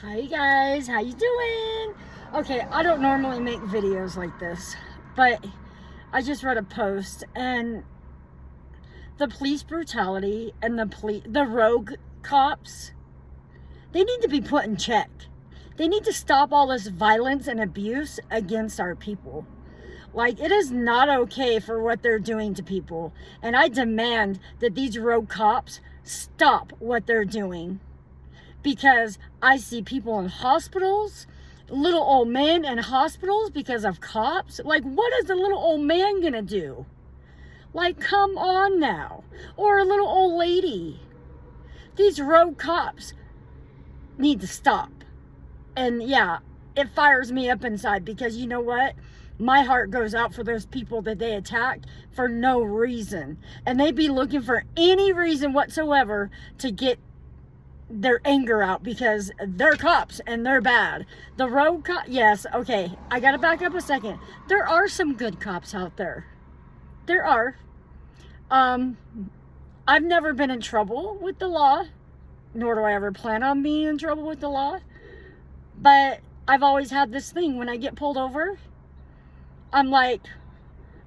Hi guys, how you doing? Okay, I don't normally make videos like this, but I just read a post and the police brutality and the rogue cops, they need to be put in check. They need to stop all this violence and abuse against our people. Like, it is not okay for what they're doing to people, and I demand that these rogue cops stop what they're doing. Because I see people in hospitals, little old men in hospitals because of cops. Like, what is a little old man gonna do? Like, come on now. Or a little old lady. These rogue cops need to stop. And yeah, it fires me up inside because you know what? My heart goes out for those people that they attacked for no reason. And they be looking for any reason whatsoever to get their anger out because they're cops and they're bad. The rogue cop, yes, okay, I gotta back up a second. There are some good cops out there. There are. I've never been in trouble with the law, nor do I ever plan on being in trouble with the law. But I've always had this thing when I get pulled over, I'm like,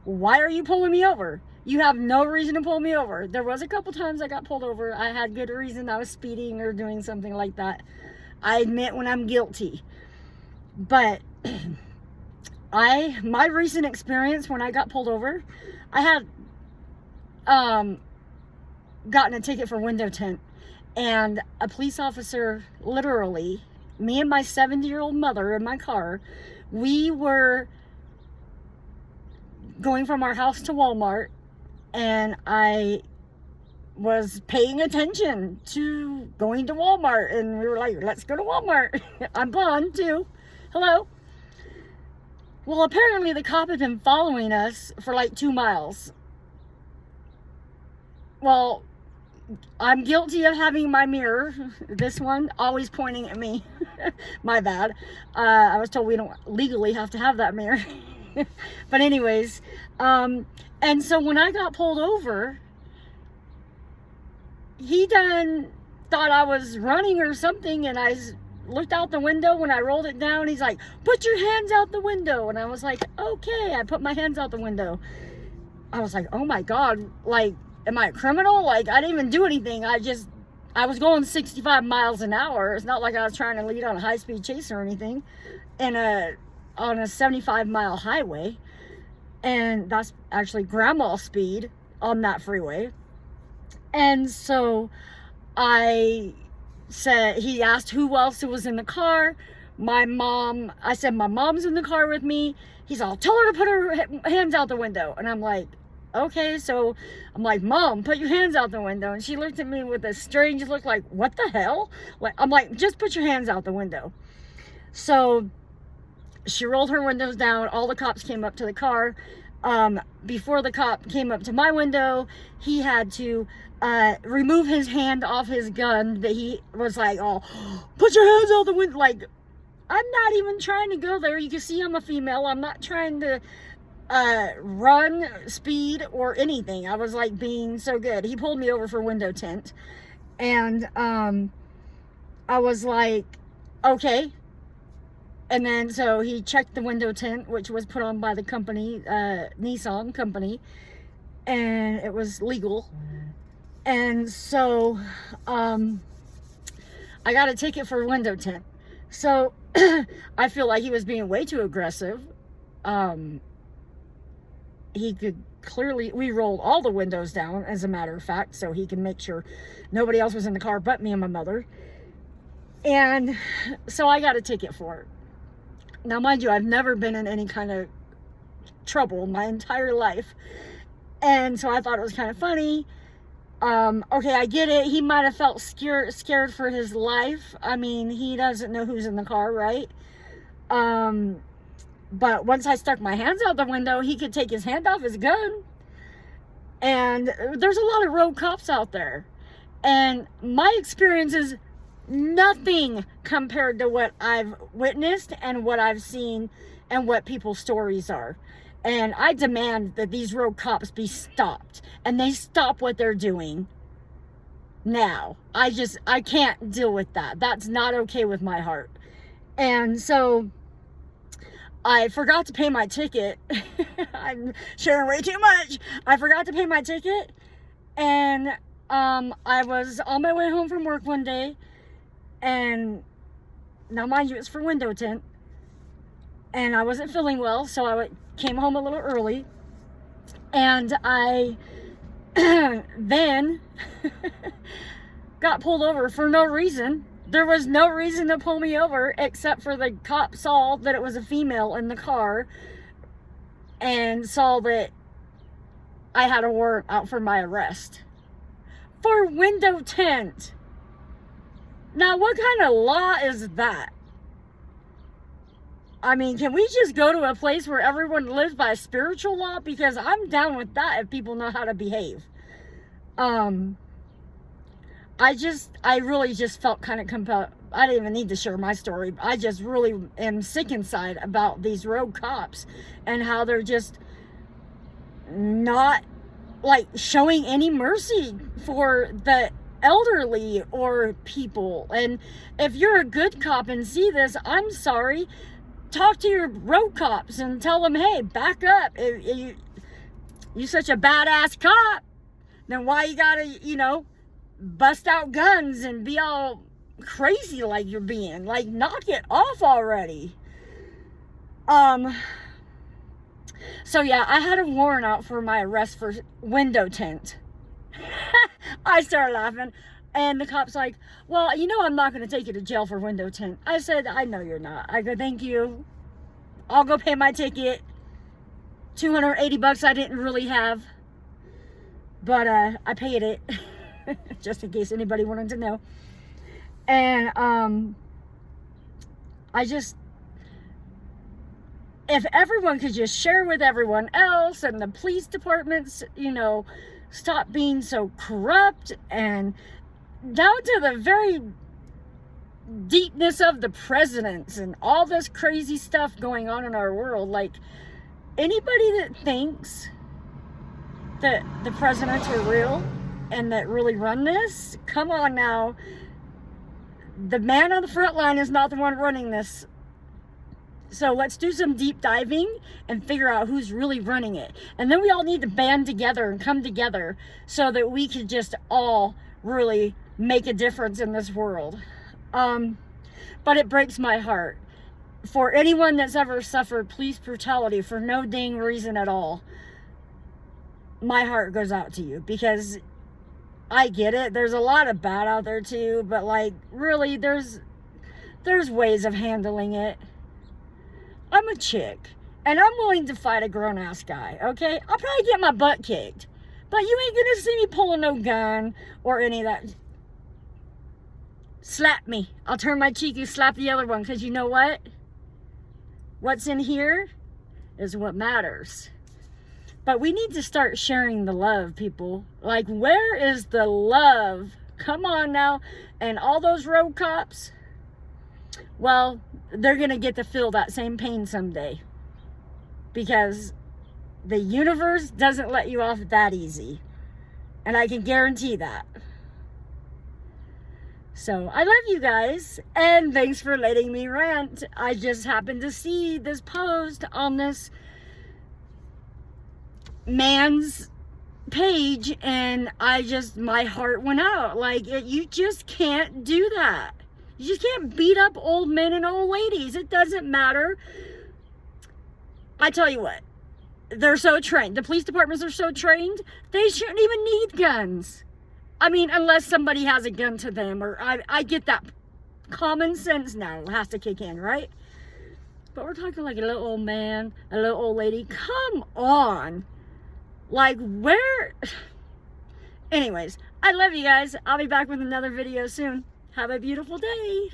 why are you pulling me over? You have no reason to pull me over. There was a couple times I got pulled over. I had good reason. I was speeding or doing something like that. I admit when I'm guilty. But my recent experience when I got pulled over, I had gotten a ticket for window tint. And a police officer, literally, me and my 70-year-old mother in my car, we were going from our house to Walmart. And I was paying attention to going to Walmart. And we were like, let's go to Walmart. I'm blonde too. Hello. Well, apparently the cop had been following us for like 2 miles. Well, I'm guilty of having my mirror, this one, always pointing at me. My bad. I was told we don't legally have to have that mirror. But anyways, and so when I got pulled over, he done thought I was running or something, and I looked out the window. When I rolled it down, he's like, put your hands out the window. And I was like, okay. I put my hands out the window. I was like, oh my God, like, am I a criminal? Like, I didn't even do anything. I was going 65 miles an hour. It's not like I was trying to lead on a high-speed chase or anything on a 75-mile highway. And that's actually grandma speed on that freeway. And so I said, he asked who else was in the car. My mom, I said, my mom's in the car with me. He's all, tell her to put her hands out the window. And I'm like, okay. So I'm like, Mom, put your hands out the window. And she looked at me with a strange look like, what the hell? Like, I'm like, just put your hands out the window. So she rolled her windows down. All the cops came up to the car. Before the cop came up to my window, he had to remove his hand off his gun that he was like, oh, put your hands out the window. Like, I'm not even trying to go there. You can see I'm a female. I'm not trying to run, speed, or anything. I was like being so good. He pulled me over for window tint. And I was like, okay. And then, so he checked the window tint, which was put on by the company, Nissan company, and it was legal. And so, I got a ticket for window tint. So, I feel like he was being way too aggressive. He could clearly, we rolled all the windows down, as a matter of fact, so he can make sure nobody else was in the car but me and my mother. And so I got a ticket for it. Now, mind you, I've never been in any kind of trouble my entire life. And so I thought it was kind of funny. Okay, I get it. He might have felt scared for his life. I mean, he doesn't know who's in the car, right? But once I stuck my hands out the window, he could take his hand off his gun. And there's a lot of rogue cops out there. And my experience is nothing compared to what I've witnessed and what I've seen and what people's stories are. And I demand that these rogue cops be stopped, and they stop what they're doing now. I can't deal with that. That's not okay with my heart. And so I forgot to pay my ticket. I'm sharing way too much. I forgot to pay my ticket, and I was on my way home from work one day, and now mind you, it's for window tint, and I wasn't feeling well, so I came home a little early, and I then got pulled over for no reason. There was no reason to pull me over except for the cop saw that it was a female in the car and saw that I had a warrant out for my arrest for window tint. Now, what kind of law is that? I mean, can we just go to a place where everyone lives by spiritual law? Because I'm down with that if people know how to behave. I really just felt kind of compelled. I didn't even need to share my story. I just really am sick inside about these road cops and how they're just not like showing any mercy for the elderly or people. And if you're a good cop and see this, I'm sorry. Talk to your road cops and tell them, hey, back up. If you such a badass cop, then why you gotta, bust out guns and be all crazy like you're being? Like, knock it off already. So yeah, I had a warrant out for my arrest for window tint. I started laughing, and the cop's like, well, I'm not going to take you to jail for window tint. I said, I know you're not. I go, thank you. I'll go pay my ticket. $280 I didn't really have, but I paid it. Just in case anybody wanted to know. And if everyone could just share with everyone else, and the police departments, stop being so corrupt, and down to the very deepness of the presidents and all this crazy stuff going on in our world. Like, anybody that thinks that the presidents are real and that really run this, come on now. The man on the front line is not the one running this. So let's do some deep diving and figure out who's really running it. And then we all need to band together and come together so that we can just all really make a difference in this world. But it breaks my heart for anyone that's ever suffered police brutality for no dang reason at all. My heart goes out to you, because I get it. There's a lot of bad out there too, but like, really, there's ways of handling it. I'm a chick, and I'm willing to fight a grown-ass guy, okay? I'll probably get my butt kicked, but you ain't gonna see me pulling no gun or any of that. Slap me. I'll turn my cheek and slap the other one, because you know what? What's in here is what matters. But we need to start sharing the love, people. Like, where is the love? Come on now. And all those road cops, well, they're going to get to feel that same pain someday. Because the universe doesn't let you off that easy. And I can guarantee that. So, I love you guys. And thanks for letting me rant. I just happened to see this post on this man's page, and my heart went out. Like, you just can't do that. You just can't beat up old men and old ladies. It doesn't matter. I tell you what, they're so trained. The police departments are so trained, they shouldn't even need guns. I mean, unless somebody has a gun to them, or I get that. Common sense now has to kick in, right? But we're talking like a little old man, a little old lady. Come on. Like, where? Anyways, I love you guys. I'll be back with another video soon. Have a beautiful day.